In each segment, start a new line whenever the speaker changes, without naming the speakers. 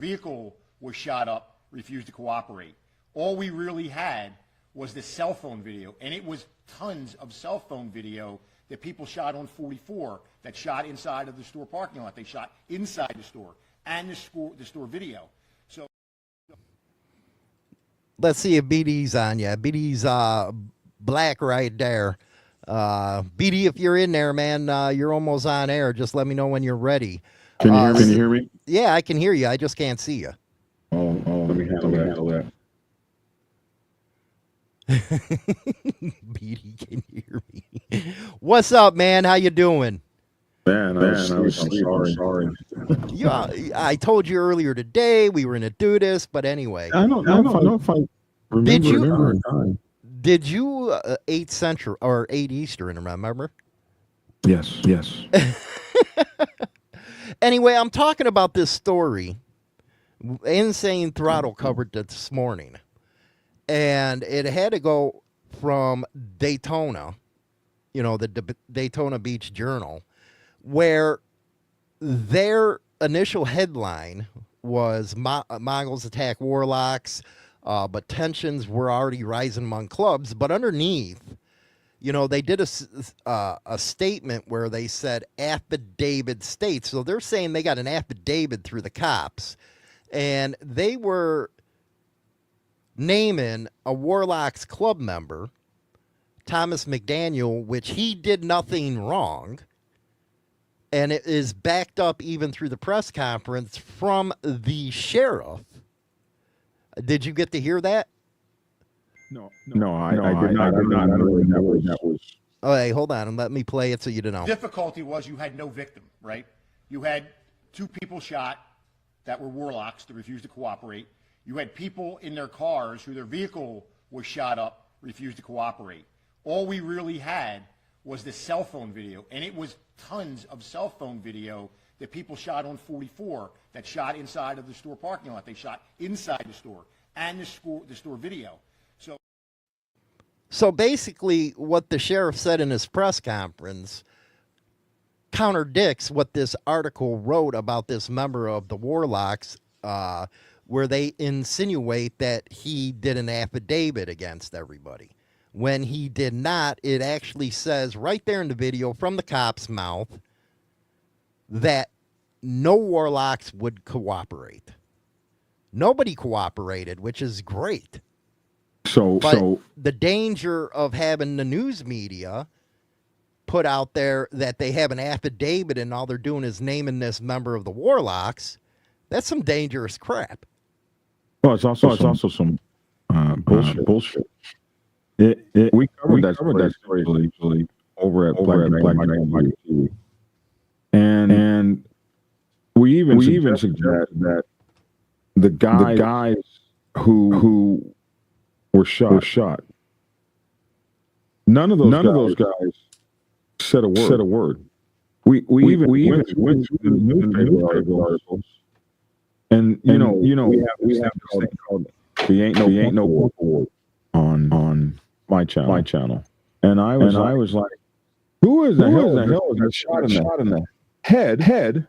vehicle was shot up, refused to cooperate. All we really had was the cell phone video, and it was tons of cell phone video that people shot on 44, that shot inside of the store parking lot. They shot inside the store and the store video. So
let's see if BD's on you. BD's black right there. BD, if you're in there, man, you're almost on air. Just let me know when you're ready.
Can you hear me?
Yeah, I can hear you. I just can't see you.
Oh, let me handle that.
BD can hear me. What's up, man? How you doing?
Man, I'm sorry.
Yeah, I told you earlier today we were gonna do this, but anyway.
I don't know if I remember time.
Did you 8 Central or 8 Eastern? Remember?
Yes.
Anyway, I'm talking about this story. Insane Throttle covered this morning. And it had to go from Daytona, the Daytona Beach Journal, where their initial headline was Mongols attack Warlocks, but tensions were already rising among clubs. But underneath, they did a statement where they said affidavit states. So they're saying they got an affidavit through the cops, and they were naming a Warlocks club member, Thomas McDaniel, which he did nothing wrong. And it is backed up even through the press conference from the sheriff. Did you get to hear that?
No, I did not. That was.
Oh, hey, hold on and let me play it so you don't know.
Difficulty was you had no victim, right? You had 2 people shot that were Warlocks that refused to cooperate. You had people in their cars who their vehicle was shot up, refused to cooperate. All we really had was the cell phone video, and it was tons of cell phone video that people shot on 44, that shot inside of the store parking lot. They shot inside the store and the store video.
So basically what the sheriff said in his press conference contradicts what this article wrote about this member of the Warlocks, where they insinuate that he did an affidavit against everybody. When he did not, it actually says right there in the video from the cop's mouth that no Warlocks would cooperate. Nobody cooperated, which is great. But the danger of having the news media put out there that they have an affidavit and all they're doing is naming this member of the Warlocks, that's some dangerous crap.
Well, it's also some bullshit. We covered that story usually over at Black TV, and we even suggest that the guys who were shot. None of those guys said a word. We even went through the newspaper articles. And we have this thing called the Ain't No War Award on my channel. And I was like, who is the hell is that shot in the head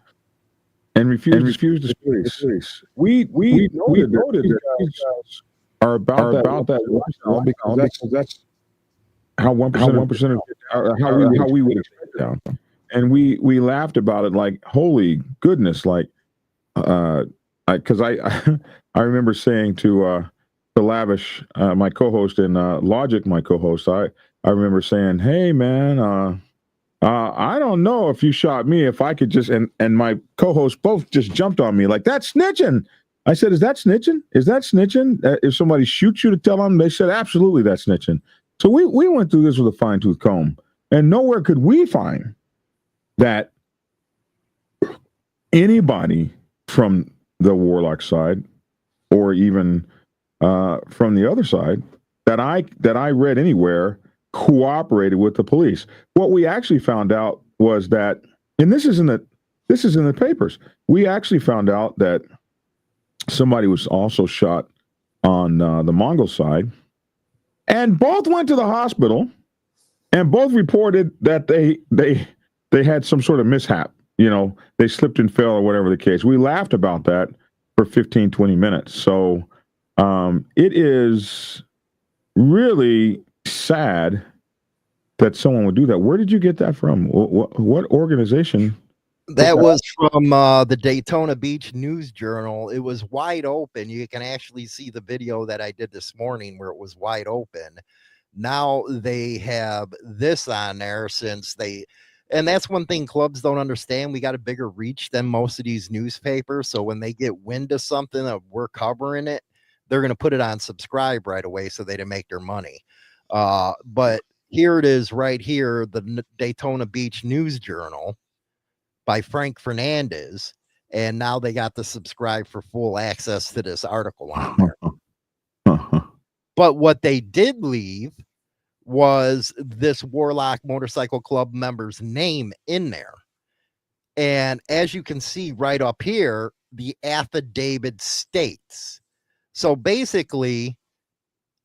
and refused to speak? We noted that these guys are about that lifestyle because that's how 1% of how we would expect down. And we laughed about it like, holy goodness, like because I remember saying to Lavish, my co-host, and Logic, my co-host, I remember saying, hey man, I don't know if you shot me, if I could just, and my co-host both just jumped on me like, that's snitching. I said, is that snitching? Is that snitching? If somebody shoots you to tell them? They said, absolutely, that's snitching. So we went through this with a fine-tooth comb, and nowhere could we find that anybody from the Warlock side, or even from the other side, that I read anywhere, cooperated with the police. What we actually found out was that, and this is in the papers, we actually found out that somebody was also shot on the Mongol side, and both went to the hospital, and both reported that they had some sort of mishap. They slipped and fell or whatever the case. We laughed about that, for 15, 20 minutes. So it is really sad that someone would do that. Where did you get that from? What organization?
That was from the Daytona Beach News Journal. It was wide open. You can actually see the video that I did this morning where it was wide open. Now they have this on there and that's one thing clubs don't understand. We got a bigger reach than most of these newspapers. So when they get wind of something that we're covering it, they're going to put it on subscribe right away so they can make their money. But here it is right here, the Daytona Beach News Journal by Frank Fernandez, and now they got to subscribe for full access to this article on there. But what they did leave was this Warlock Motorcycle Club member's name in there. And as you can see right up here, the affidavit states. So basically,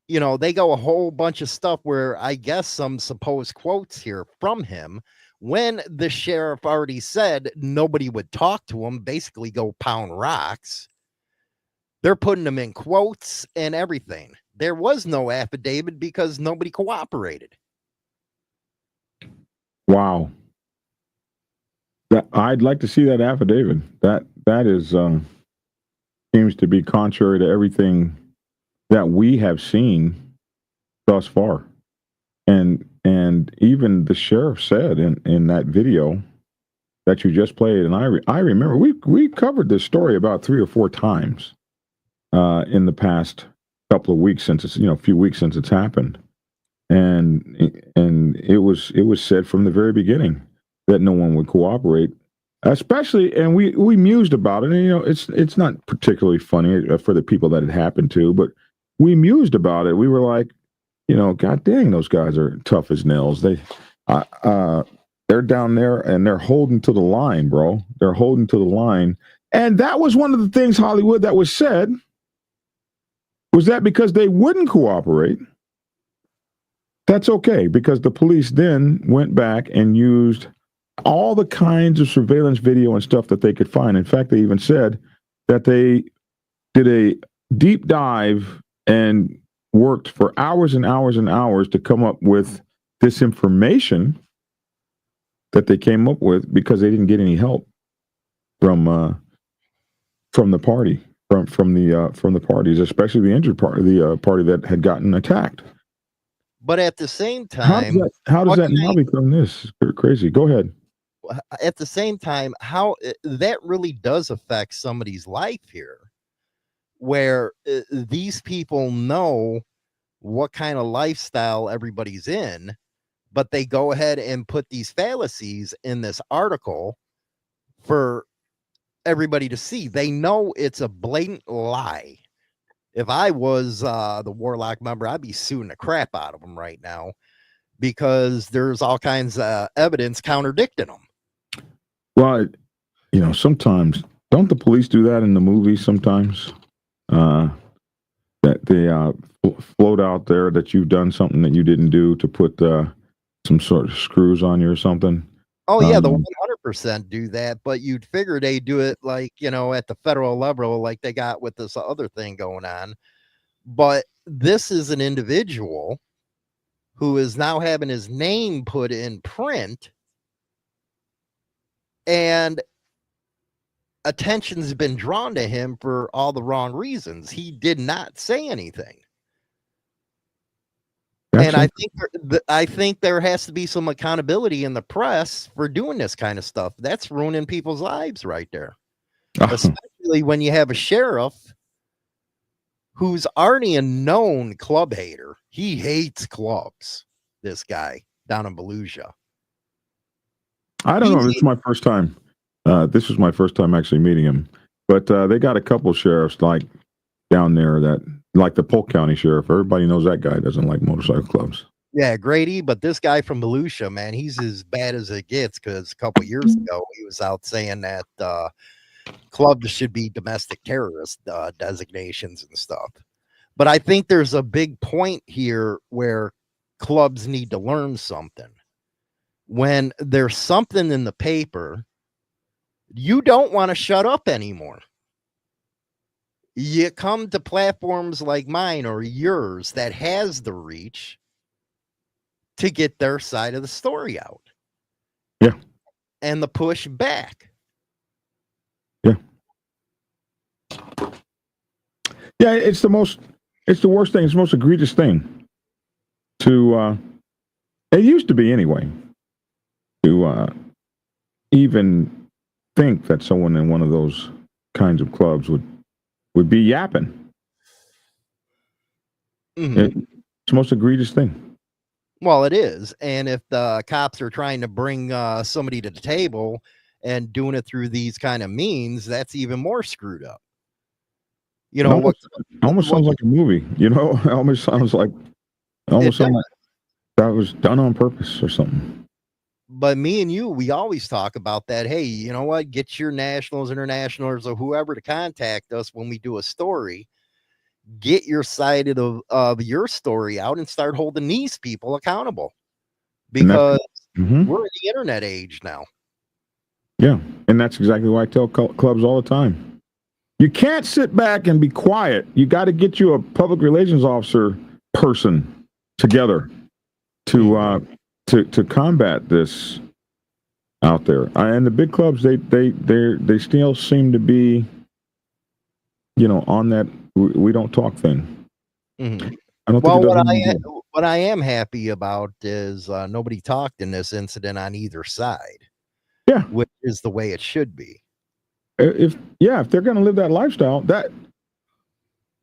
you know, they go a whole bunch of stuff where I guess some supposed quotes here from him when the sheriff already said nobody would talk to him, basically go pound rocks. They're putting them in quotes and everything. There was no affidavit because nobody cooperated.
Wow. I'd like to see that affidavit. That is seems to be contrary to everything that we have seen thus far. And even the sheriff said in that video that you just played, and I remember we covered this story about 3 or 4 times in the past couple of weeks since it's a few weeks since it's happened, and it was said from the very beginning that no one would cooperate, especially, and we mused about it, and it's not particularly funny for the people that it happened to, but we mused about it. We were like, God dang, those guys are tough as nails. They're down there and they're holding to the line, bro. They're holding to the line. And that was one of the things, Hollywood, that was said, was that because they wouldn't cooperate, that's okay, because the police then went back and used all the kinds of surveillance video and stuff that they could find. In fact, they even said that they did a deep dive and worked for hours and hours and hours to come up with this information that they came up with because they didn't get any help from the party, from the parties, especially the injured part of the party that had gotten attacked.
But at the same time,
how does that now become this? It's crazy. Go ahead.
At the same time, how that really does affect somebody's life here, where these people know what kind of lifestyle everybody's in, but they go ahead and put these fallacies in this article for everybody to see. They know it's a blatant lie. If I was the Warlock member, I'd be suing the crap out of them right now because there's all kinds of evidence contradicting them.
Well, sometimes don't the police do that in the movies sometimes? That they float out there that you've done something that you didn't do to put some sort of screws on you or something.
Oh yeah, the 100% do that, but you'd figure they do it like, at the federal level, like they got with this other thing going on. But this is an individual who is now having his name put in print, and attention's been drawn to him for all the wrong reasons. He did not say anything. And I think there has to be some accountability in the press for doing this kind of stuff. That's ruining people's lives right there. Especially when you have a sheriff who's already a known club hater. He hates clubs, this guy down in Volusia.
I don't know. This is my first time. This was my first time actually meeting him. But they got a couple sheriffs like down there that, like the Polk County sheriff. Everybody knows that guy doesn't like motorcycle clubs.
Yeah, Grady, but this guy from Volusia, man, he's as bad as it gets, because a couple years ago he was out saying that clubs should be domestic terrorist designations and stuff. But I think there's a big point here where clubs need to learn something. When there's something in the paper, you don't want to shut up anymore. You come to platforms like mine or yours that has the reach to get their side of the story out.
Yeah.
And the push back.
Yeah. Yeah, it's the worst thing, it's the most egregious thing to it used to be anyway, to even think that someone in one of those kinds of clubs would be yapping.
Mm-hmm.
It's the most egregious thing.
Well, it is. And if the cops are trying to bring somebody to the table and doing it through these kind of means, that's even more screwed up. You know,
almost sounds like a movie, you know? It almost sounds like that was done on purpose or something.
But me and you, we always talk about that. Hey, you know what? Get your nationals, internationals, or whoever to contact us when we do a story. Get your side of your story out and start holding these people accountable, because we're in the internet age now.
Yeah, and that's exactly why I tell clubs all the time. You can't sit back and be quiet. You got to get you a public relations officer person together to combat this out there. And the big clubs, they still seem to be, you know, on that we don't talk thing.
Mm-hmm.
I don't think
what I am happy about is nobody talked in this incident on either side.
Yeah,
which is the way it should be.
If they're going to live that lifestyle, that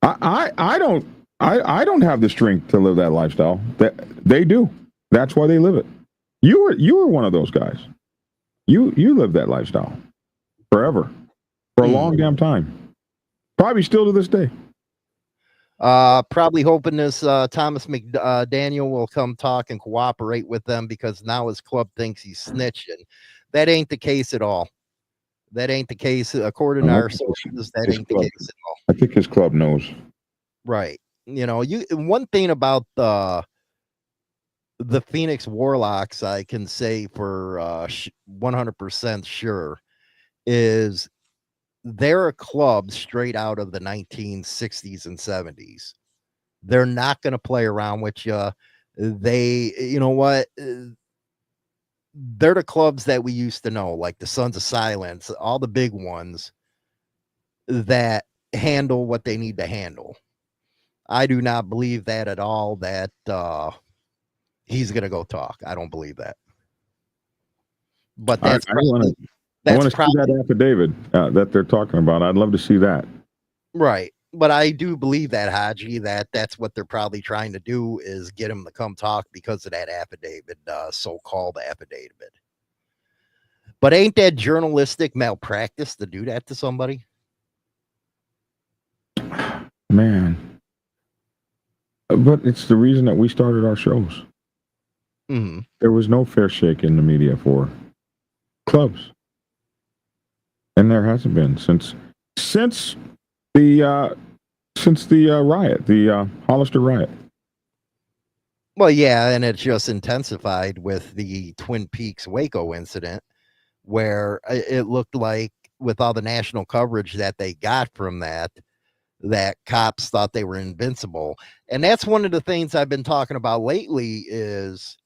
I don't have the strength to live that lifestyle. That they do. That's why they live it. You were one of those guys. You lived that lifestyle forever, for a long damn time. Probably still to this day.
Probably hoping this Thomas McDaniel will come talk and cooperate with them, because now his club thinks he's snitching. That ain't the case at all. That ain't the case. According to our sources, that ain't the case at all.
I think his club knows.
Right. You know, one thing about the Phoenix Warlocks, I can say for 100% sure, is they're a club straight out of the 1960s and 70s. They're not going to play around with you. They, you know what? They're the clubs that we used to know, like the Sons of Silence, all the big ones that handle what they need to handle. I do not believe that at all, that he's going to go talk. I don't believe that. But that's
I want to see that affidavit that they're talking about. I'd love to see that.
Right. But I do believe that, Haji, that's what they're probably trying to do, is get him to come talk because of that affidavit, so-called affidavit. But ain't that journalistic malpractice to do that to somebody?
Man. But it's the reason that we started our shows.
Mm-hmm.
There was no fair shake in the media for clubs. And there hasn't been since the riot, the Hollister riot.
Well, yeah, and it just intensified with the Twin Peaks Waco incident, where it looked like, with all the national coverage that they got from that cops thought they were invincible. And that's one of the things I've been talking about lately, is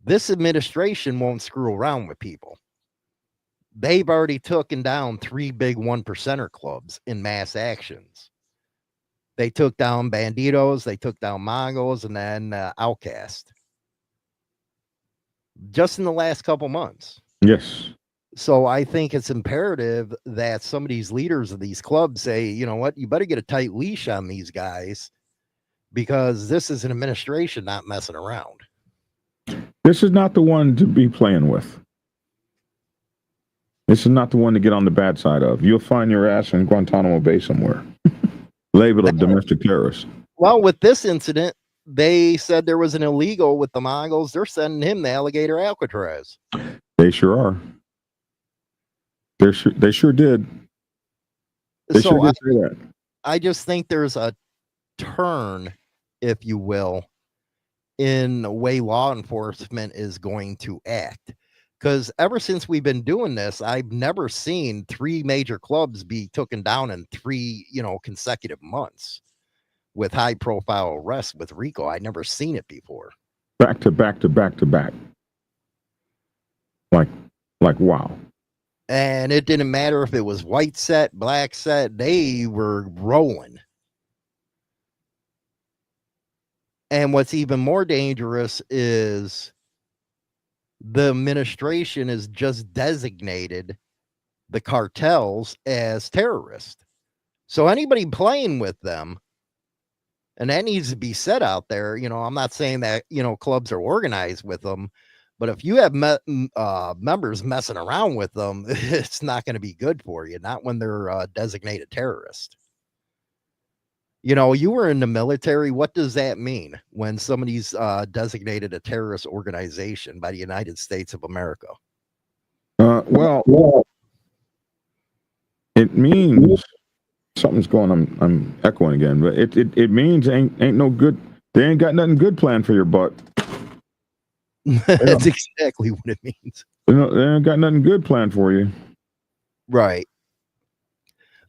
this administration won't screw around with people. They've already taken down 3 big 1%er clubs in mass actions. They took down Banditos, they took down Mongols, and then Outcast. Just in the last couple months.
Yes.
So I think it's imperative that some of these leaders of these clubs say, you know what, you better get a tight leash on these guys, because this is an administration not messing around.
This is not the one to be playing with. This is not the one to get on the bad side of. You'll find your ass in Guantanamo Bay somewhere, labeled a domestic terrorist.
Well, with this incident, they said there was an illegal with the Mongols. They're sending him to Alligator Alcatraz.
They sure are. They sure did. They sure did say that.
I just think there's a turn, if you will, in the way law enforcement is going to act. Because ever since we've been doing this, I've never seen 3 major clubs be taken down in 3, consecutive months with high profile arrests with RICO. I'd never seen it before.
Back to back to back to back. Like wow.
And it didn't matter if it was white set, black set, they were rolling. And what's even more dangerous is the administration has just designated the cartels as terrorists. So anybody playing with them, and that needs to be said out there, I'm not saying that, clubs are organized with them, but if you have members messing around with them, it's not going to be good for you, not when they're designated terrorists. You were in the military. What does that mean when somebody's designated a terrorist organization by the United States of America?
Well, it means something's going on. I'm echoing again, but it means ain't no good. They ain't got nothing good planned for your butt.
That's exactly what it means.
They ain't got nothing good planned for you. Right.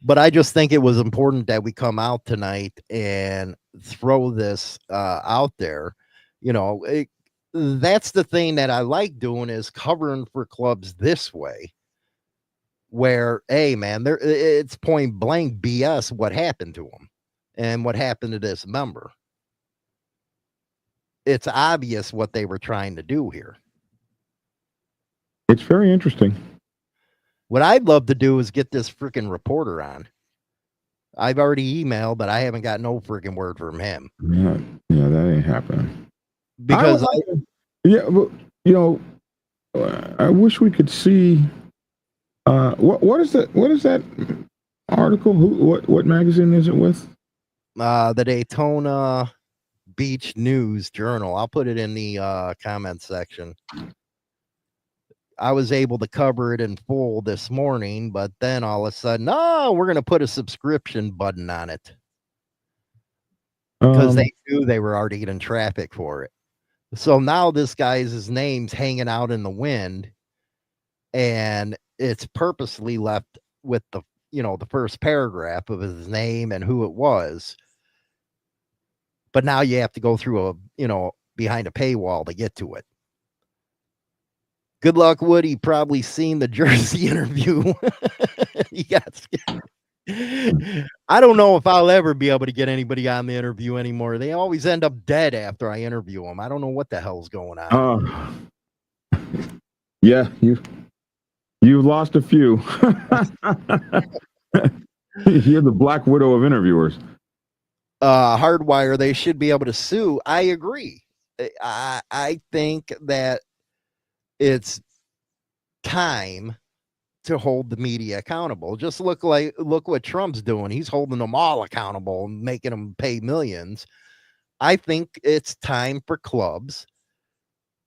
But I just think it was important that we come out tonight and throw this out there. That's the thing that I like doing, is covering for clubs this way, where, hey, man, it's point blank BS what happened to them and what happened to this member. It's obvious what they were trying to do here.
It's very interesting.
What I'd love to do is get this freaking reporter on. I've already emailed, but I haven't got no freaking word from him.
Yeah, that ain't happening.
Because
I wish we could see. What is that article? What magazine is it with?
The Daytona Beach News Journal. I'll put it in the comment section. I was able to cover it in full this morning, but then all of a sudden, we're going to put a subscription button on it, because they knew they were already getting traffic for it. So now this his name's hanging out in the wind, and it's purposely left with the first paragraph of his name and who it was. But now you have to go through behind a paywall to get to it. Good luck, Woody. Probably seen the Jersey interview. I don't know if I'll ever be able to get anybody on the interview anymore. They always end up dead after I interview them. I don't know what the hell's going on.
Yeah, you've lost a few. You're the Black Widow of interviewers.
Hardwire, they should be able to sue. I agree. I think that it's time to hold the media accountable. Just look what Trump's doing. He's holding them all accountable and making them pay millions. I think it's time for clubs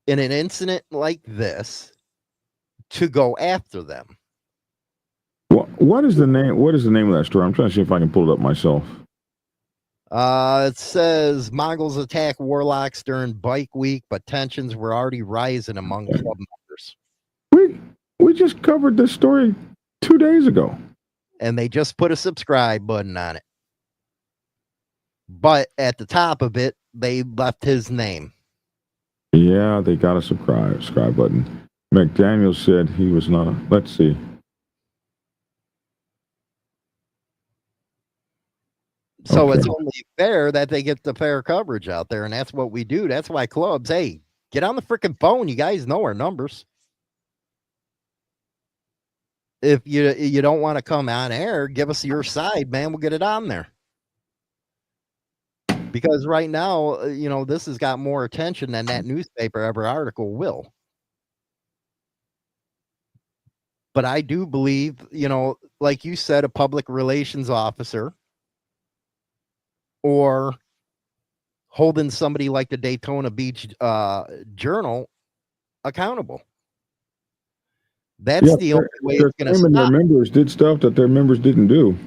in an incident like this to go after them.
What is the name? What is the name of that story? I'm trying to see if I can pull it up myself.
It says Mongols attack Warlocks during bike week, but tensions were already rising among club members.
We just covered this story 2 days ago.
And they just put a subscribe button on it. But at the top of it, they left his name.
Yeah, they got a subscribe button. McDaniel said he was not let's see.
So It's only fair that they get the fair coverage out there, and that's what we do. That's why clubs, hey, get on the freaking phone. You guys know our numbers. If you don't want to come on air, give us your side, man. We'll get it on there. Because right now, this has got more attention than that newspaper ever article will. But I do believe, like you said, a public relations officer, or holding somebody like the Daytona Beach Journal accountable. That's the only way it's going to stop.
Their members did stuff that their members didn't do.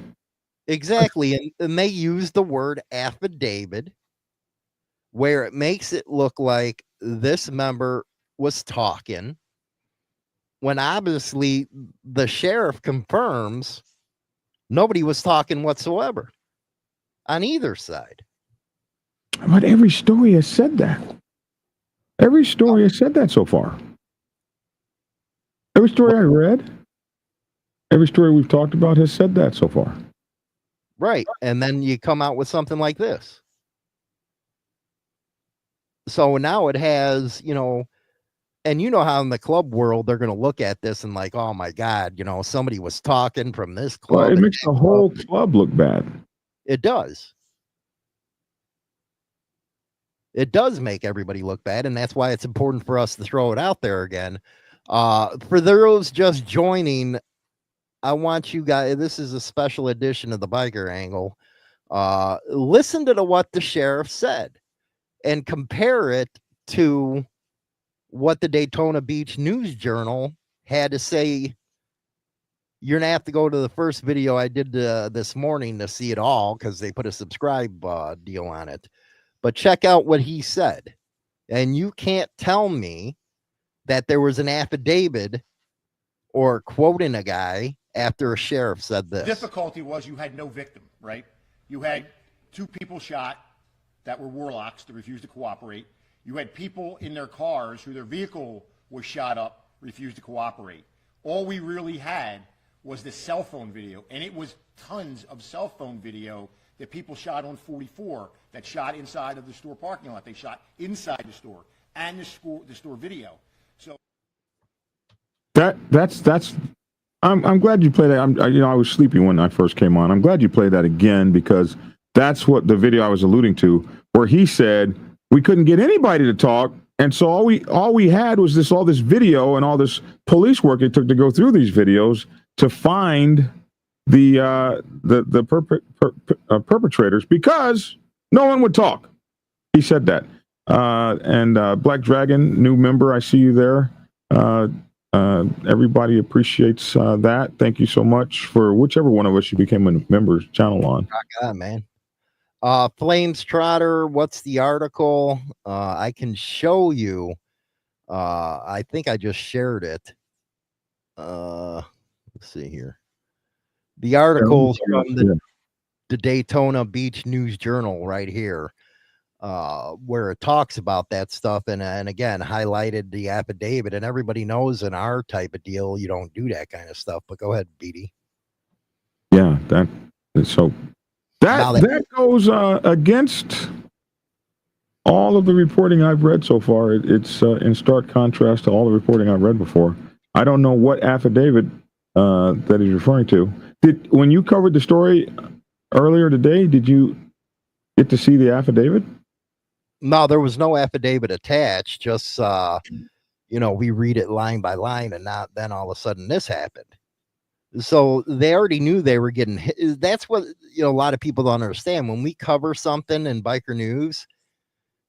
Exactly. And they use the word affidavit, where it makes it look like this member was talking when obviously the sheriff confirms nobody was talking whatsoever on either side.
But every story has said that. Every story has said that so far. Every story I read, every story we've talked about has said that so far.
Right. And then you come out with something like this. So now it has, and you know how in the club world they're going to look at this and like, oh my God, somebody was talking from this club.
Well, it makes the whole club look bad.
It does. It does make everybody look bad, and that's why it's important for us to throw it out there again. For those just joining, I want you guys, this is a special edition of the Biker Angle. Listen to what the sheriff said and compare it to what the Daytona Beach News Journal had to say. You're going to have to go to the first video I did this morning to see it all because they put a subscribe deal on it. But check out what he said. And you can't tell me that there was an affidavit or quoting a guy after a sheriff said this.
The difficulty was you had no victim, right? You had 2 people shot that were Warlocks that refused to cooperate. You had people in their cars who their vehicle was shot up, refused to cooperate. All we really had was the cell phone video, and it was tons of cell phone video that people shot on 44 that shot inside of the store parking lot. They shot inside the store and the store video. So
that's I'm glad you played that. I was sleepy when I first came on. I'm glad you played that again because that's what the video I was alluding to, where he said we couldn't get anybody to talk, and so all we had was all this video and all this police work it took to go through these videos to find the perpetrators because no one would talk. He said that. And Black Dragon, new member, I see you there. Everybody appreciates that. Thank you so much for whichever one of us you became a member's channel on.
God, man. Flames Trotter, what's the article? I can show you. I think I just shared it. Let's see here. The article from the Daytona Beach News Journal right here, where it talks about that stuff and again highlighted the affidavit. And everybody knows in our type of deal you don't do that kind of stuff. But go ahead, BD.
Yeah, that goes against all of the reporting I've read so far. It's in stark contrast to all the reporting I've read before. I don't know what affidavit that he's referring to. When you covered the story earlier today, did you get to see the affidavit?
No, there was no affidavit attached. Just we read it line by line, and then all of a sudden this happened. So they already knew they were getting hit. That's what a lot of people don't understand. When we cover something in Biker News,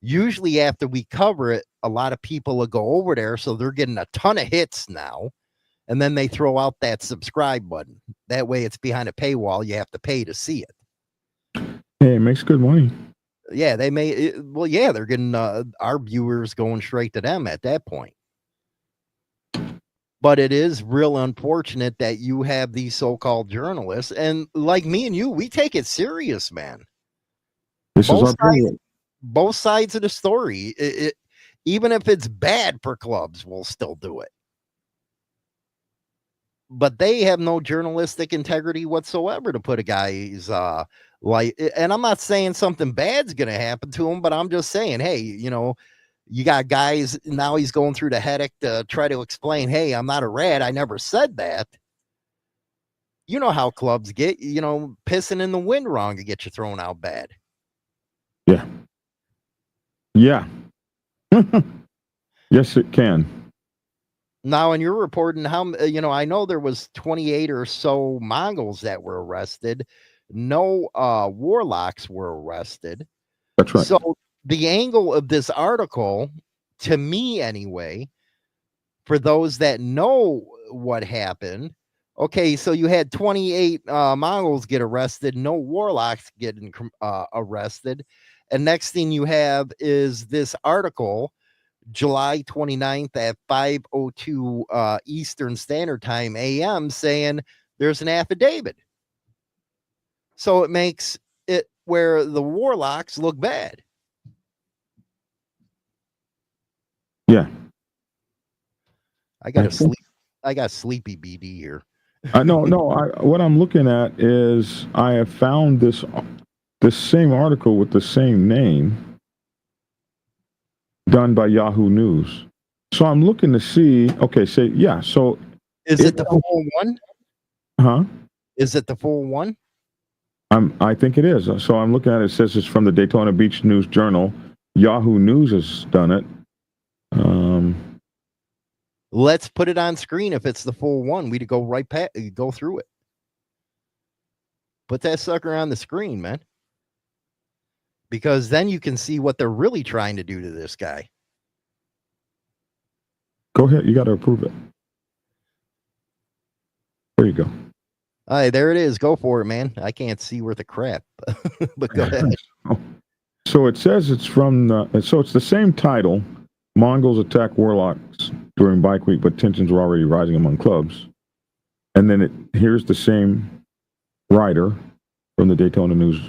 usually after we cover it, a lot of people will go over there, so they're getting a ton of hits now. And then they throw out that subscribe button. That way it's behind a paywall. You have to pay to see it.
Hey, it makes good money.
Yeah, they're getting our viewers going straight to them at that point. But it is real unfortunate that you have these so-called journalists. And like me and you, we take it serious, man. Both sides of the story. Even if it's bad for clubs, we'll still do it. But they have no journalistic integrity whatsoever to put a guy's and I'm not saying something bad's going to happen to him, but I'm just saying, hey, you got guys now he's going through the headache to try to explain, hey, I'm not a rat. I never said that. You know how clubs get, pissing in the wind wrong to get you thrown out bad.
Yeah. Yeah. Yes, it can.
Now, and you're reporting how, I know there was 28 or so Mongols that were arrested. No Warlocks were arrested.
That's right.
So the angle of this article, to me anyway, for those that know what happened, okay, so you had 28 Mongols get arrested, no Warlocks getting arrested. And next thing you have is this article July 29th at 5:02 Eastern Standard Time AM saying there's an affidavit. So it makes it where the Warlocks look bad.
Yeah.
I got sleepy BD here.
No. What I'm looking at is I have found this same article with the same name done by Yahoo News. So I'm looking to see. Okay, so
is it the full one?
Huh?
Is it the full one?
I think it is. So I'm looking at it. It says it's from the Daytona Beach News Journal. Yahoo News has done it.
Let's put it on screen. If it's the full one, we'd go go through it. Put that sucker on the screen, man. Because then you can see what they're really trying to do to this guy.
Go ahead. You got to approve it. There you go.
All right, there it is. Go for it, man. I can't see worth a crap, but go ahead.
So it says it's from so it's the same title. Mongols attack Warlocks during bike week, but tensions were already rising among clubs. And then here's the same writer from the Daytona News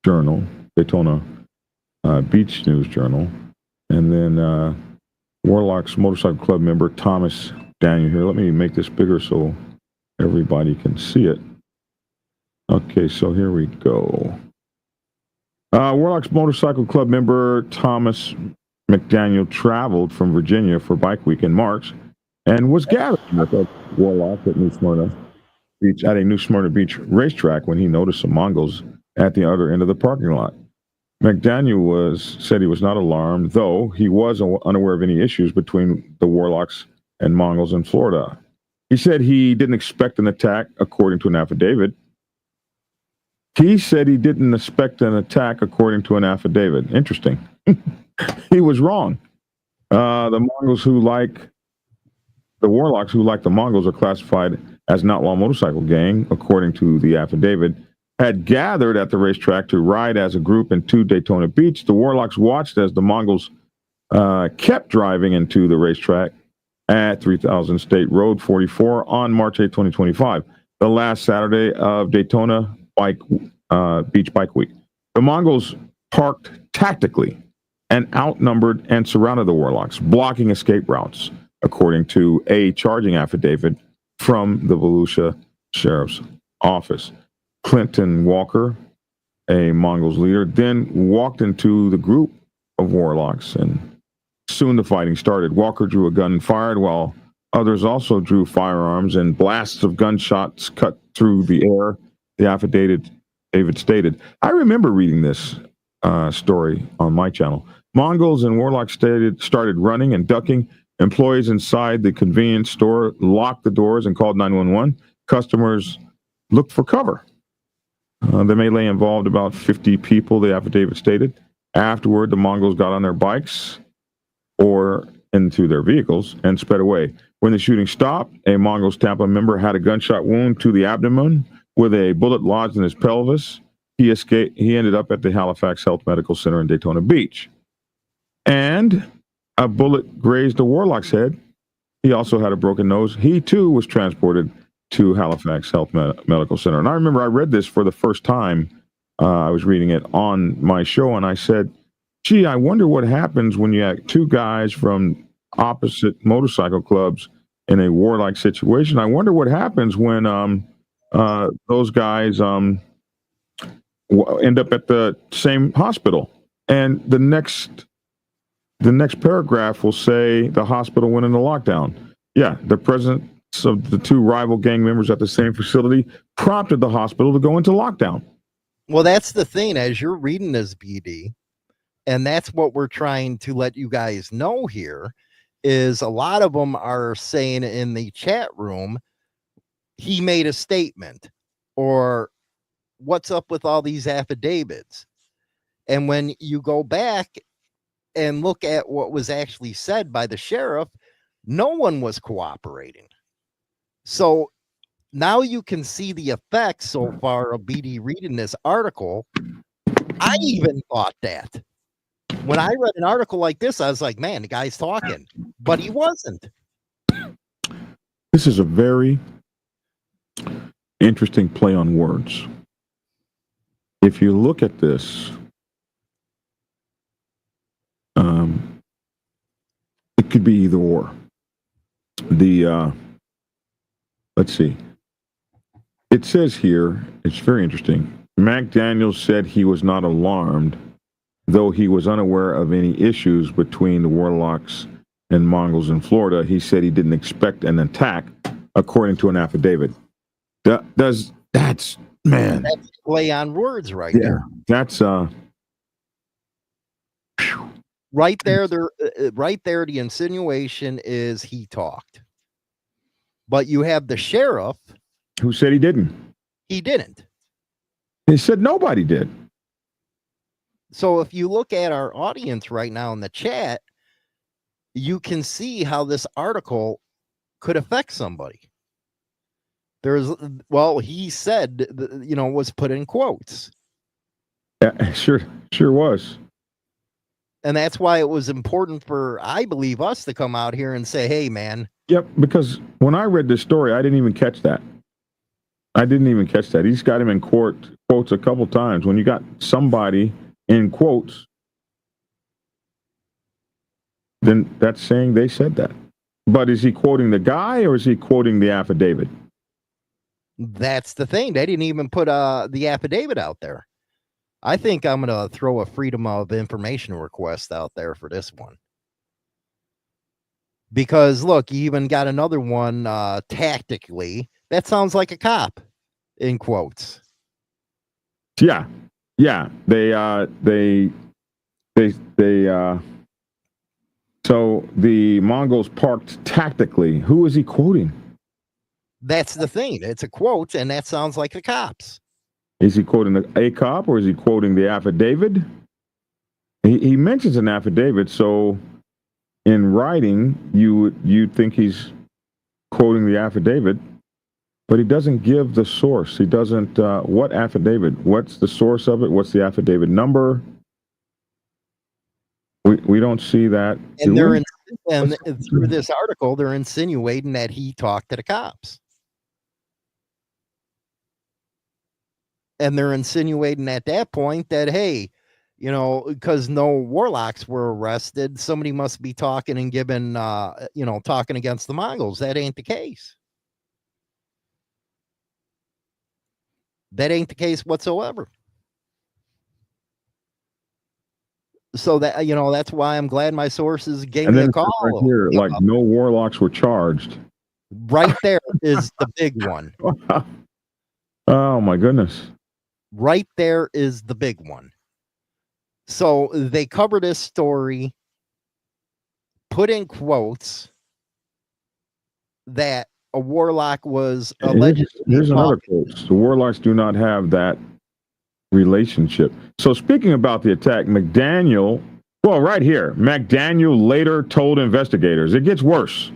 Journal, Daytona Beach News Journal, and then Warlocks Motorcycle Club member Thomas Daniel here. Let me make this bigger so everybody can see it. Okay, so here we go. Warlocks Motorcycle Club member Thomas McDaniel traveled from Virginia for Bike Week in March and was gathering with a Warlock at New Smyrna Beach at a New Smyrna Beach racetrack when he noticed some Mongols at the other end of the parking lot. McDaniel said he was not alarmed, though he was unaware of any issues between the Warlocks and Mongols in Florida. He said he didn't expect an attack, according to an affidavit. Interesting. He was wrong. The Warlocks who like the Mongols are classified as an outlaw motorcycle gang, according to the affidavit, had gathered at the racetrack to ride as a group into Daytona Beach. The Warlocks watched as the Mongols kept driving into the racetrack at 3000 State Road 44 on March 8, 2025, the last Saturday of Daytona Beach Bike Week. The Mongols parked tactically and outnumbered and surrounded the Warlocks, blocking escape routes, according to a charging affidavit from the Volusia Sheriff's Office. Clinton Walker, a Mongols leader, then walked into the group of Warlocks, and soon the fighting started. Walker drew a gun and fired, while others also drew firearms, and blasts of gunshots cut through the air, the affidavit stated. I remember reading this story on my channel. Mongols and Warlocks started running and ducking. Employees inside the convenience store locked the doors and called 911. Customers looked for cover. The melee involved about 50 people, the affidavit stated. Afterward, the Mongols got on their bikes or into their vehicles and sped away. When the shooting stopped, a Mongol Tampa member had a gunshot wound to the abdomen with a bullet lodged in his pelvis. He escaped. He ended up at the Halifax Health Medical Center in Daytona Beach. And a bullet grazed a Warlock's head. He also had a broken nose. He, too, was transported to Halifax Health Medical Center. And I remember I read this for the first time. I was reading it on my show, and I said, gee, I wonder what happens when you have two guys from opposite motorcycle clubs in a warlike situation. I wonder what happens when those guys end up at the same hospital. And the next paragraph will say the hospital went into lockdown. Yeah, the presence of the two rival gang members at the same facility prompted the hospital to go into lockdown.
Well, that's the thing. As you're reading this, BD, and that's what we're trying to let you guys know here, is a lot of them are saying in the chat room, he made a statement, or what's up with all these affidavits? And when you go back and look at what was actually said by the sheriff, no one was cooperating. So now you can see the effects so far of BD reading this article. I even thought that. When I read an article like this, I was like, man, the guy's talking, but he wasn't.
This is a very interesting play on words. If you look at this, it could be either or. Let's see. It says here, it's very interesting. McDaniel said he was not alarmed, though he was unaware of any issues between the Warlocks and Mongols in Florida. He said he didn't expect an attack, according to an affidavit. That's man.
That's play on words right
Yeah,
there.
that's
Right there, right there. The insinuation is he talked, but you have the sheriff.
who said he didn't.
He didn't.
He said nobody did.
So if you look at our audience right now in the chat, you can see how this article could affect somebody. He said, was put in quotes.
Yeah, sure was.
And that's why it was important for, I believe, us to come out here and say, hey, man.
Yep, because when I read this story, I didn't even catch that. He's got him in quotes a couple times. When you got somebody in quotes, then that's saying they said that. But is he quoting the guy or is he quoting the affidavit?
That's the thing. They didn't even put the affidavit out there. I think I'm going to throw a freedom of information request out there for this one. Because, look, you even got another one tactically. That sounds like a cop, in quotes.
Yeah. So the Mongols parked tactically. Who is he quoting?
That's the thing. It's a quote, and that sounds like the cops.
Is he quoting a cop or is he quoting the affidavit? He mentions an affidavit, so in writing, you'd think he's quoting the affidavit, but he doesn't give the source. He doesn't. What affidavit? What's the source of it? What's the affidavit number? We don't see that.
And through this article, they're insinuating that he talked to the cops. And they're insinuating at that point that, hey, because no Warlocks were arrested, somebody must be talking and giving, talking against the Mongols. That ain't the case. That ain't the case whatsoever. So that, that's why I'm glad my sources gave me a call.
Right here, like no Warlocks were charged.
Right there is the big one.
Oh my goodness.
Right there is the big one. So they cover this story, put in quotes that a Warlock was allegedly.
Here's another quote. The Warlocks do not have that relationship. So speaking about the attack, right here, McDaniel later told investigators. It gets worse.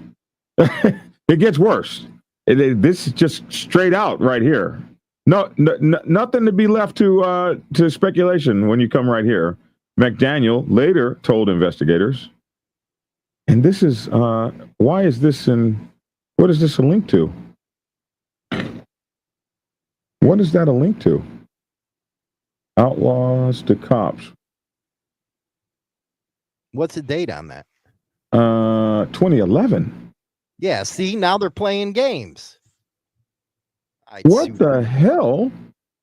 It gets worse. This is just straight out right here. No, nothing to be left to speculation when you come right here. McDaniel later told investigators, and this is why is this what is this a link to? What is that a link to? Outlaws to cops.
What's the date on that?
2011.
Yeah, see, now they're playing games.
What the hell?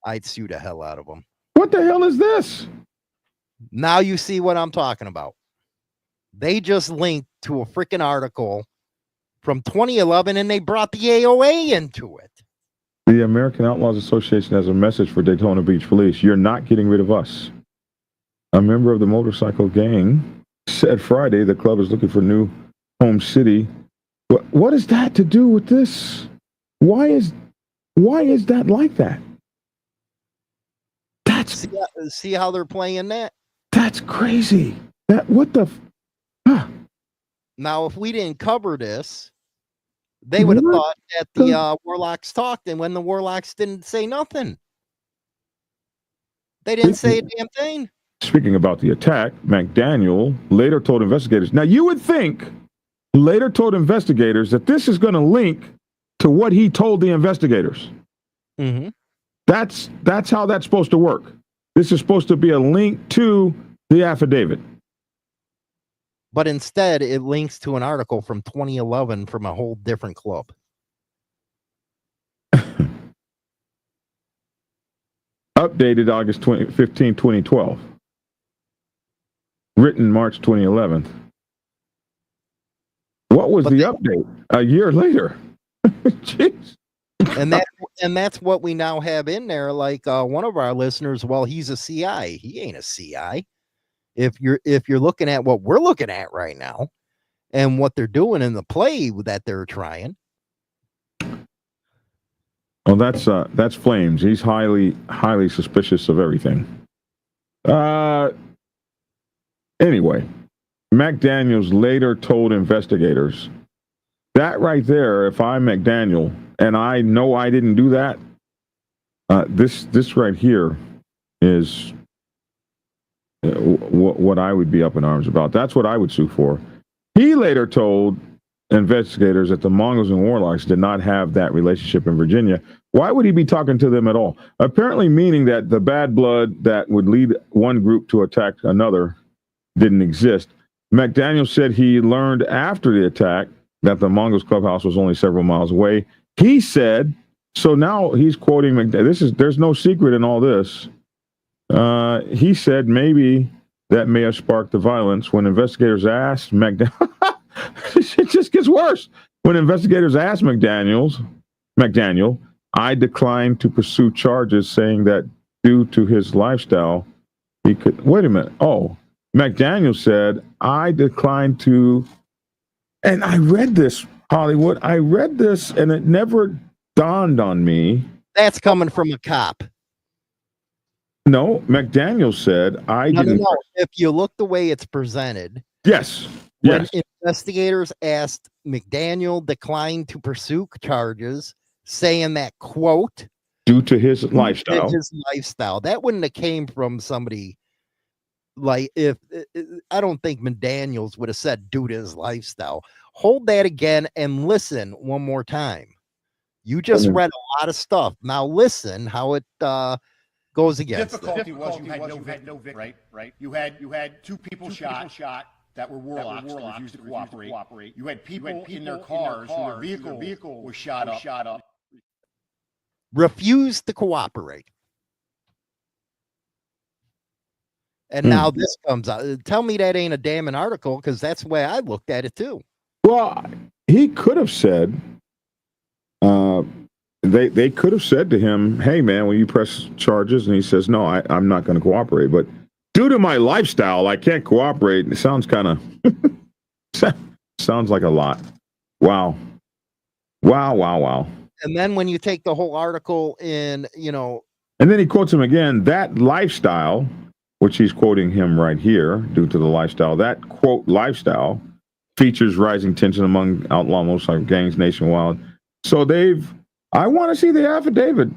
I'd sue the hell out of them.
What the hell is this?
Now you see what I'm talking about. They just linked to a freaking article from 2011 and they brought the AOA into it.
The American Outlaws Association has a message for Daytona Beach Police. You're not getting rid of us. A member of the motorcycle gang said Friday the club is looking for new home city. What is that to do with this? Why is that like that?
See how they're playing that?
That's crazy.
Now, if we didn't cover this, they would have thought that the Warlocks talked, and when the Warlocks didn't say nothing, they didn't say a damn thing.
speaking about the attack, McDaniel later told investigators. Now, you would think later told investigators that this is going to link to what he told the investigators.
Mm-hmm.
That's how that's supposed to work. This is supposed to be a link to the affidavit.
But instead, it links to an article from 2011 from a whole different club.
Updated August 15, 2012. Written March 2011. What was the update? A year later. Jeez.
And that's what we now have in there. Like one of our listeners, well, he's a CI. He ain't a CI. If you're looking at what we're looking at right now and what they're doing in the play that they're trying.
Well, that's Flames. He's highly suspicious of everything. Anyway, McDaniels later told investigators that right there, if I'm McDaniel and I know I didn't do that, this right here is what I would be up in arms about. That's what I would sue for. He later told investigators that the Mongols and Warlocks did not have that relationship in Virginia. Why would he be talking to them at all? Apparently meaning that the bad blood that would lead one group to attack another didn't exist. McDaniel said he learned after the attack that the Mongols clubhouse was only several miles away. He said, so now he's quoting McDaniel. There's no secret in all this. He said maybe that may have sparked the violence when investigators asked McDaniel. It just gets worse. When investigators asked McDaniel, I declined to pursue charges, saying that due to his lifestyle, he could. Wait a minute. Oh, McDaniel said, I declined to. And I read this, Hollywood. I read this, and it never dawned on me.
That's coming from a cop.
No, McDaniel said, I didn't.
No. If you look the way it's presented.
Yes.
When investigators asked McDaniel declined to pursue charges, saying that, quote,
due to his lifestyle.
That wouldn't have came from somebody like I don't think McDaniels would have said due to his lifestyle. Hold that again and listen one more time. You just read a lot of stuff. Now listen how it goes against.
Difficulty was you had no victim, right? You had two people shot that were Warlocks that refused to cooperate. You had people in their cars whose vehicle was shot up.
Refused to cooperate. And now this comes out. Tell me that ain't a damning article, because that's the way I looked at it too.
Well, he could have said, they could have said to him, hey man, will you press charges? And he says, no, I'm not going to cooperate. But due to my lifestyle, I can't cooperate. It sounds kind of, sounds like a lot. Wow.
And then when you take the whole article in,
and then he quotes him again, that lifestyle, which he's quoting him right here, due to the lifestyle, that quote lifestyle features rising tension among outlaw motorcycle gangs nationwide. So I want to see the affidavit.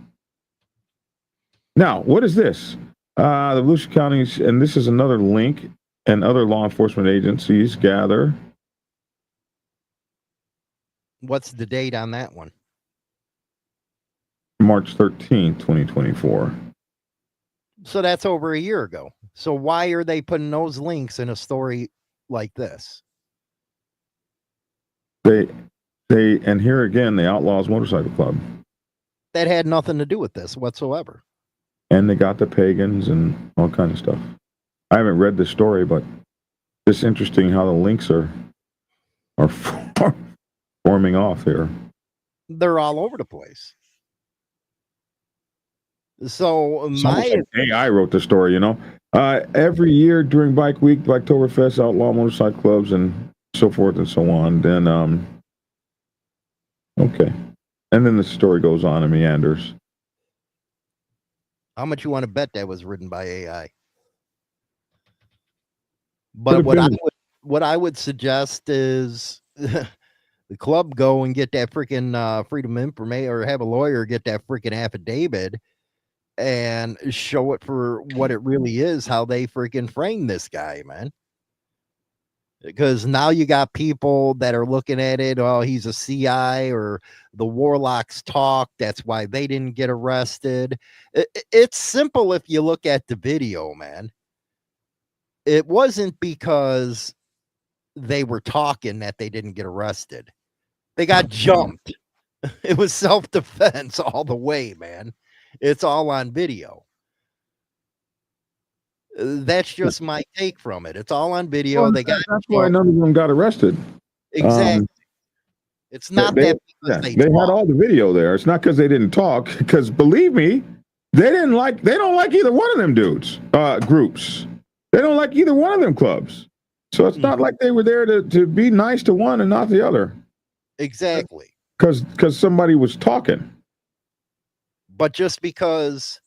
Now, what is this? The Volusia County, and this is another link, and other law enforcement agencies gather.
What's the date on that one?
March 13th, 2024.
So that's over a year ago. So why are they putting those links in a story like this?
And here again, the Outlaws Motorcycle Club.
That had nothing to do with this whatsoever.
And they got the pagans and all kinds of stuff. I haven't read the story, but it's interesting how the links are forming off here.
They're all over the place. So
I wrote the story, every year during Bike Week, Biketoberfest, outlaw motorcycle clubs, and so forth and so on. Then, okay. And then the story goes on and meanders.
How much you want to bet that was written by AI? But what I would suggest is the club go and get that freaking Freedom of Information, or have a lawyer get that freaking affidavit, and show it for what it really is, how they freaking framed this guy, man. Because now you got people that are looking at it, oh, he's a CI, or the Warlocks talk. That's why they didn't get arrested. It's simple if you look at the video, man. It wasn't because they were talking that they didn't get arrested. They got jumped. It was self-defense all the way, man. It's all on video. That's just my take from it. It's all on video.
Well,
They got
that's why none of them got arrested.
exactly. It's not
They
that because
they had all the video there. It's not because they didn't talk. Because believe me, they don't like either one of them dudes, groups. They don't like either one of them clubs. So it's not like they were there to be nice to one and not the other.
Exactly.
Because somebody was talking.
But just because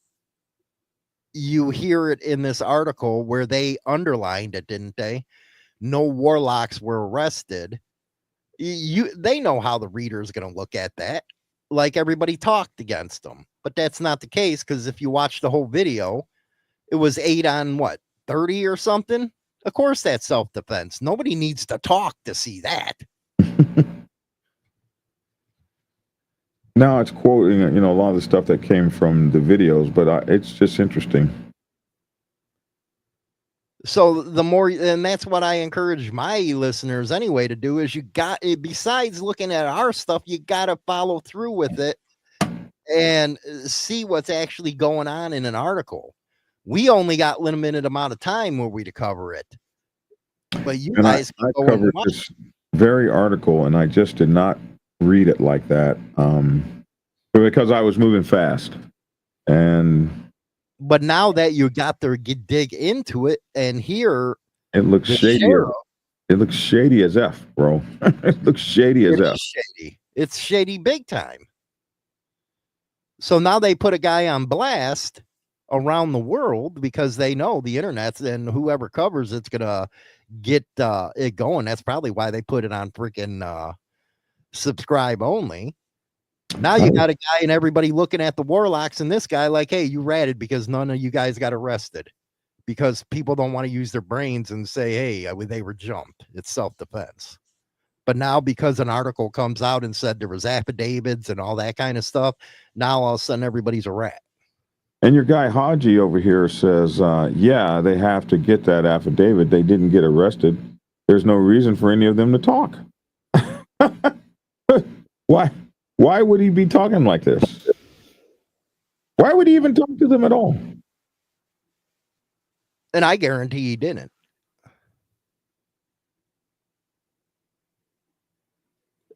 you hear it in this article where they underlined it, didn't they? No Warlocks were arrested. They know how the reader is going to look at that. Like everybody talked against them. But that's not the case, because if you watch the whole video, it was 8 on 30 or something. Of course, that's self-defense. Nobody needs to talk to see that.
Now it's quoting, a lot of the stuff that came from the videos, but it's just interesting.
So the more, and that's what I encourage my listeners anyway to do, is besides looking at our stuff, you got to follow through with it and see what's actually going on in an article. We only got limited amount of time where we to cover it, but you guys
I covered this very article, and I just did not read it like that because I was moving fast.
But now that you got to dig into it and hear,
it looks shady. It looks shady as F, bro. It looks shady as F.
Shady. It's shady big time. So now they put a guy on blast around the world because they know the internet's, and whoever covers it's gonna get it going. That's probably why they put it on freaking subscribe only. Now you got a guy and everybody looking at the Warlocks and this guy like, hey, you ratted because none of you guys got arrested, because people don't want to use their brains and say, hey, they were jumped. It's self-defense. But now because an article comes out and said there was affidavits and all that kind of stuff, now all of a sudden everybody's a rat.
And your guy Haji over here says, yeah, they have to get that affidavit. They didn't get arrested. There's no reason for any of them to talk. Why would he be talking like this? Why would he even talk to them at all?
And I guarantee he didn't.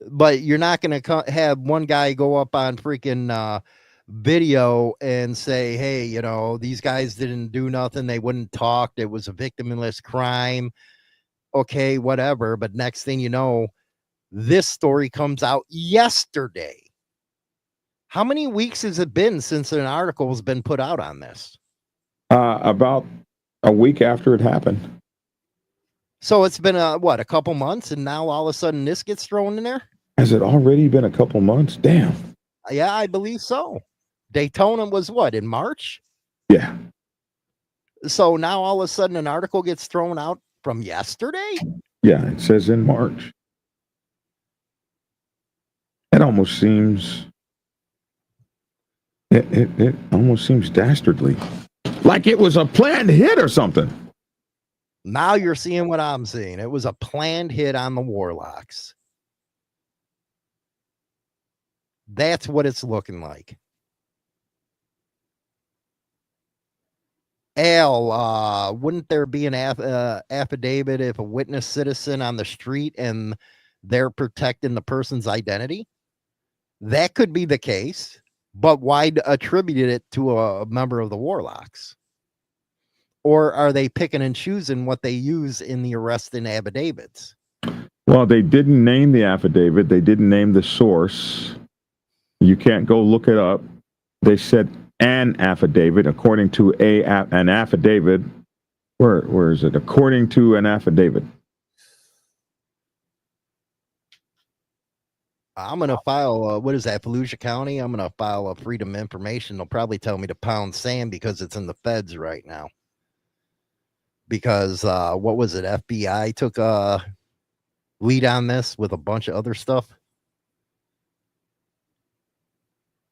But you're not going to have one guy go up on freaking video and say, hey, these guys didn't do nothing. They wouldn't talk. It was a victimless crime. Okay, whatever. But next thing you know, this story comes out yesterday. How many weeks has it been since an article has been put out on this?
About a week after it happened.
So it's been a couple months, and now all of a sudden this gets thrown in there?
Has it already been a couple months? Damn.
Yeah, I believe so. Daytona was in March?
Yeah.
So now all of a sudden an article gets thrown out from yesterday?
Yeah, it says in March. It almost seems... It almost seems dastardly. Like it was a planned hit or something.
Now you're seeing what I'm seeing. It was a planned hit on the Warlocks. That's what it's looking like. Al, wouldn't there be an affidavit if a witness citizen on the street and they're protecting the person's identity? That could be the case, but why attribute it to a member of the Warlocks? Or are they picking and choosing what they use in the arrest and affidavits?
Well, they didn't name the affidavit. They didn't name the source. You can't go look it up. They said an affidavit, according to an affidavit. Where is it? According to an affidavit.
I'm gonna file. What is that, Volusia County? I'm gonna file a freedom of information. They'll probably tell me to pound sand because it's in the feds right now. Because what was it? FBI took a lead on this with a bunch of other stuff.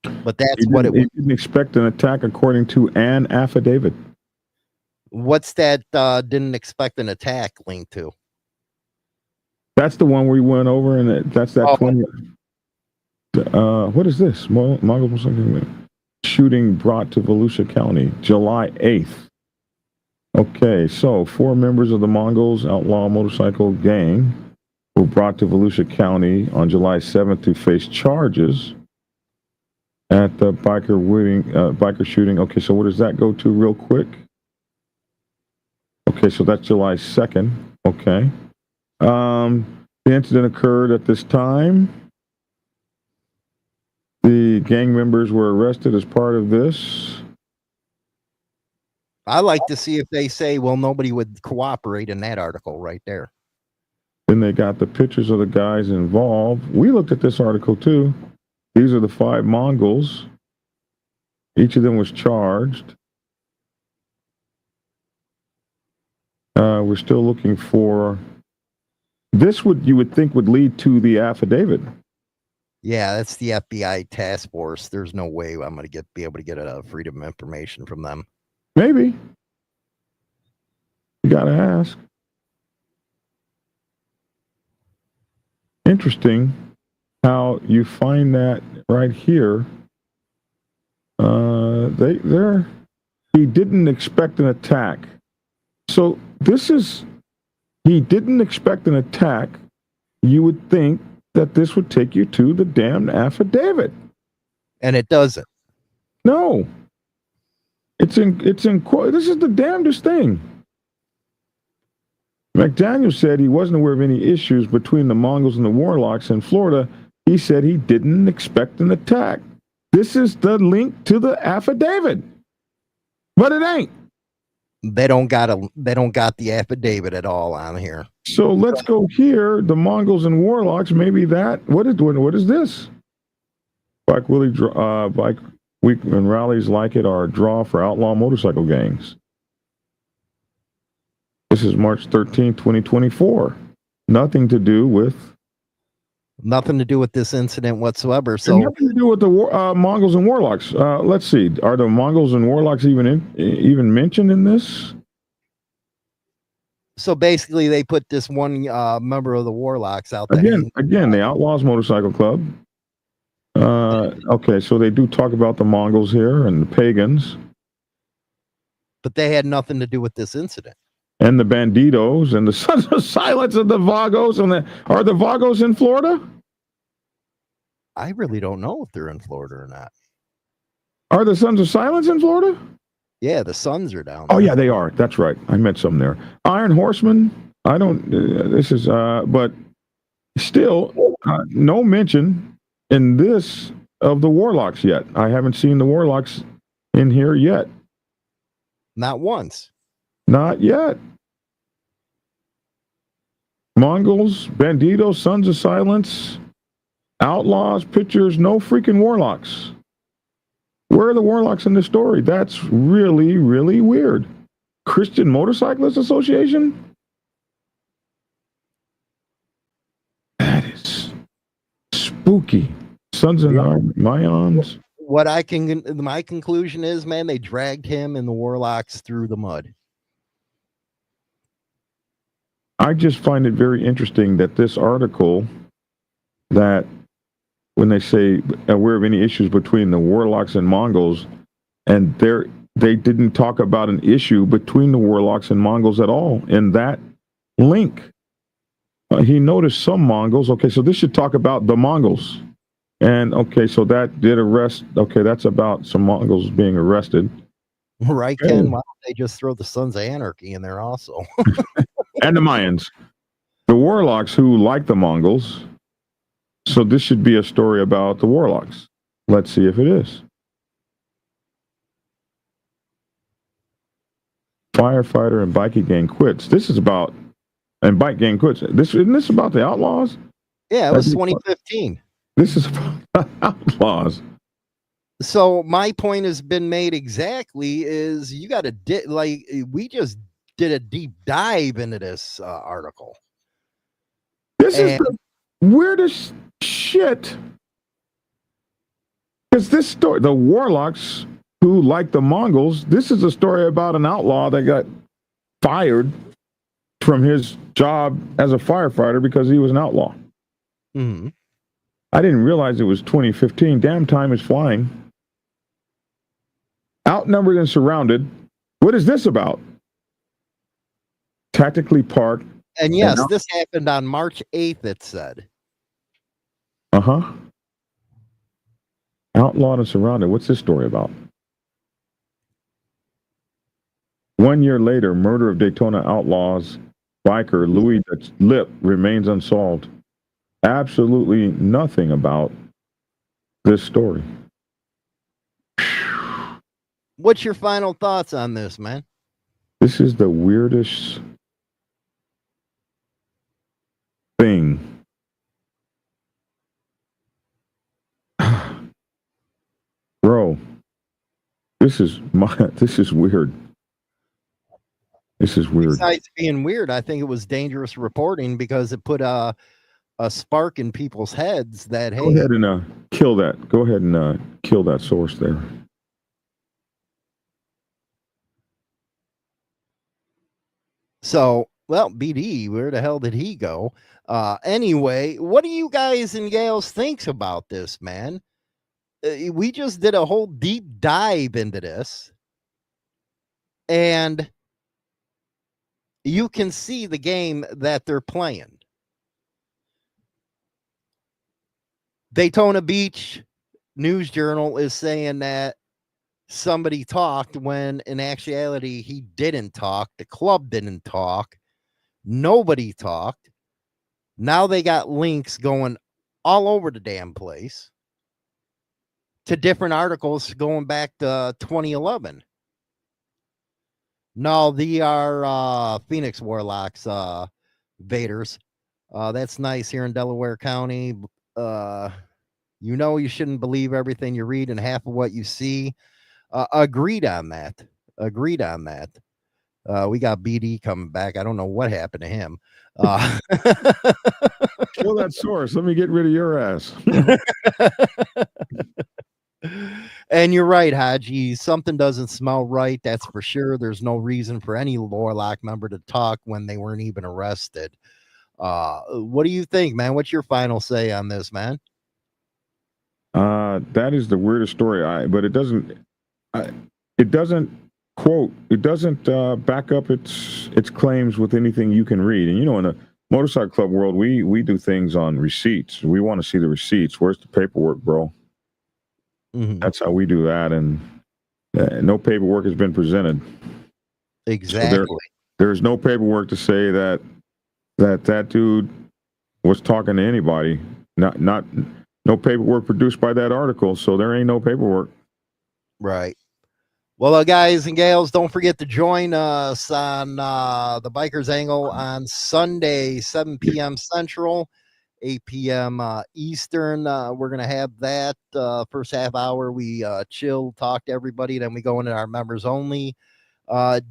But that's what it was.
He didn't expect an attack according to an affidavit.
What's that? Didn't expect an attack linked to.
That's the one we went over, and that's that 20. What is this? Mongol shooting brought to Volusia County, July 8th. Okay, so 4 members of the Mongols outlaw motorcycle gang were brought to Volusia County on July 7th to face charges at the biker shooting. Okay, so what does that go to real quick? Okay, so that's July 2nd. Okay. The incident occurred at this time. The gang members were arrested as part of this.
I like to see if they say, well, nobody would cooperate in that article right there.
Then they got the pictures of the guys involved. We looked at this article too. These are the 5 Mongols. Each of them was charged. We're still looking for this. You would think would lead to the affidavit.
Yeah, that's the FBI task force. There's no way I'm going to be able to get a freedom of information from them.
Maybe. You got to ask. Interesting how you find that right here. He didn't expect an attack. So he didn't expect an attack. You would think that this would take you to the damned affidavit.
And it doesn't.
No. This is the damnedest thing. McDaniel said he wasn't aware of any issues between the Mongols and the Warlocks in Florida. He said he didn't expect an attack. This is the link to the affidavit. But it ain't. They don't got
the affidavit at all on here.
So let's go here. The Mongols and Warlocks. Maybe that. What is this? Bike week and rallies like it are a draw for outlaw motorcycle gangs. This is March 13, 2024. Nothing to do with
this incident whatsoever. So
nothing to do with the Mongols and Warlocks. Let's see. Are the Mongols and Warlocks even mentioned in this?
So basically, they put this one member of the Warlocks out there.
Again, the Outlaws Motorcycle Club. Okay, so they do talk about the Mongols here and the pagans.
But they had nothing to do with this incident.
And the Banditos and the Sons of Silence and the Vagos. Are the Vagos in Florida?
I really don't know if they're in Florida or not.
Are the Sons of Silence in Florida?
Yeah, the Sons are down
there. Oh, yeah,
they
are. That's right. I met some there. Iron Horsemen. I don't, but still, no mention in this of the Warlocks yet. I haven't seen the Warlocks in here yet.
Not once.
Not yet. Mongols, Banditos, Sons of Silence, Outlaws, pictures, no freaking Warlocks. Where are the Warlocks in this story? That's really, really weird. Christian Motorcyclist Association? That is spooky. Sons of Mayans.
My conclusion is, man, they dragged him and the Warlocks through the mud.
I just find it very interesting that this article, that when they say aware of any issues between the Warlocks and Mongols, and they didn't talk about an issue between the Warlocks and Mongols at all in that link. He noticed some Mongols. Okay, so this should talk about the Mongols. And okay, so that did arrest. Okay, that's about some Mongols being arrested.
Right, Ken? Why don't they just throw the Sons of Anarchy in there also?
And the Mayans. The Warlocks who like the Mongols. So this should be a story about the Warlocks. Let's see if it is. Firefighter and bikie gang quits. This is about, and bike gang quits. Isn't this about the Outlaws?
Yeah, it was 2015.
This is outlaws.
So my point has been made exactly. Is you got to we just did a deep dive into this article.
This is the weirdest shit. Because this story, the Warlocks, who like the Mongols, this is a story about an outlaw that got fired from his job as a firefighter because he was an outlaw.
Mm-hmm.
I didn't realize it was 2015. Damn, time is flying. Outnumbered and surrounded. What is this about? Tactically parked.
And yes, this happened on March 8th, it said.
Uh-huh. Outlawed and surrounded. What's this story about? 1 year later, murder of Daytona outlaws biker Louis Lip remains unsolved. Absolutely nothing about this story.
What's your final thoughts on this, man?
This is the weirdest thing. Bro, this is weird. This is weird.
Besides being weird, I think it was dangerous reporting because it put a spark in people's heads that, hey,
go ahead and kill that. Go ahead and kill that source there.
So, well, BD, where the hell did he go? Anyway, what do you guys and gals think about this, man? We just did a whole deep dive into this, and you can see the game that they're playing. Daytona Beach News Journal is saying that somebody talked when in actuality he didn't talk. The club didn't talk. Nobody talked. Now they got links going all over the damn place to different articles going back to 2011. No, they are Phoenix Warlocks Vaders. That's nice here in Delaware County. You know you shouldn't believe everything you read and half of what you see. Agreed on that. We got BD coming back. I don't know what happened to him.
Kill that source. Let me get rid of your ass.
And you're right, Haji. Something doesn't smell right. That's for sure. There's no reason for any Warlock member to talk when they weren't even arrested. What do you think, man? What's your final say on this, man?
That is the weirdest story. But it doesn't quote. It doesn't back up its claims with anything you can read. And you know, in the motorcycle club world, we do things on receipts. We want to see the receipts. Where's the paperwork, bro? Mm-hmm. That's how we do that, and no paperwork has been presented.
Exactly.
So there's no paperwork to say that dude was talking to anybody. No paperwork produced by that article, so there ain't no paperwork.
Right. Well, guys and gals, don't forget to join us on the Biker's Angle on Sunday, 7 p.m. Central, 8 p.m. Eastern. We're going to have that first half hour. We chill, talk to everybody. Then we go into our members only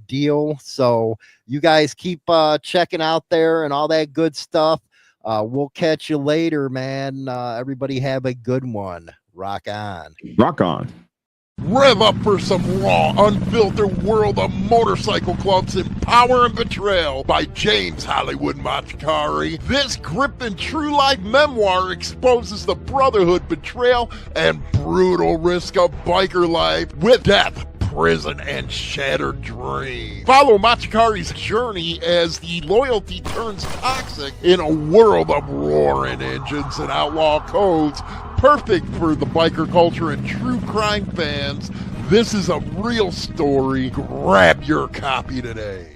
deal. So you guys keep checking out there and all that good stuff. We'll catch you later, man. Everybody have a good one. Rock on.
Rock on.
Rev up for some raw, unfiltered world of motorcycle clubs in Power and Betrayal by James Hollywood Machikari. This gripping true-life memoir exposes the brotherhood, betrayal, and brutal risk of biker life with death, prison, and shattered dreams. Follow Machikari's journey as the loyalty turns toxic in a world of roaring engines and outlaw codes. Perfect for the biker culture and true crime fans. This is a real story. Grab your copy today.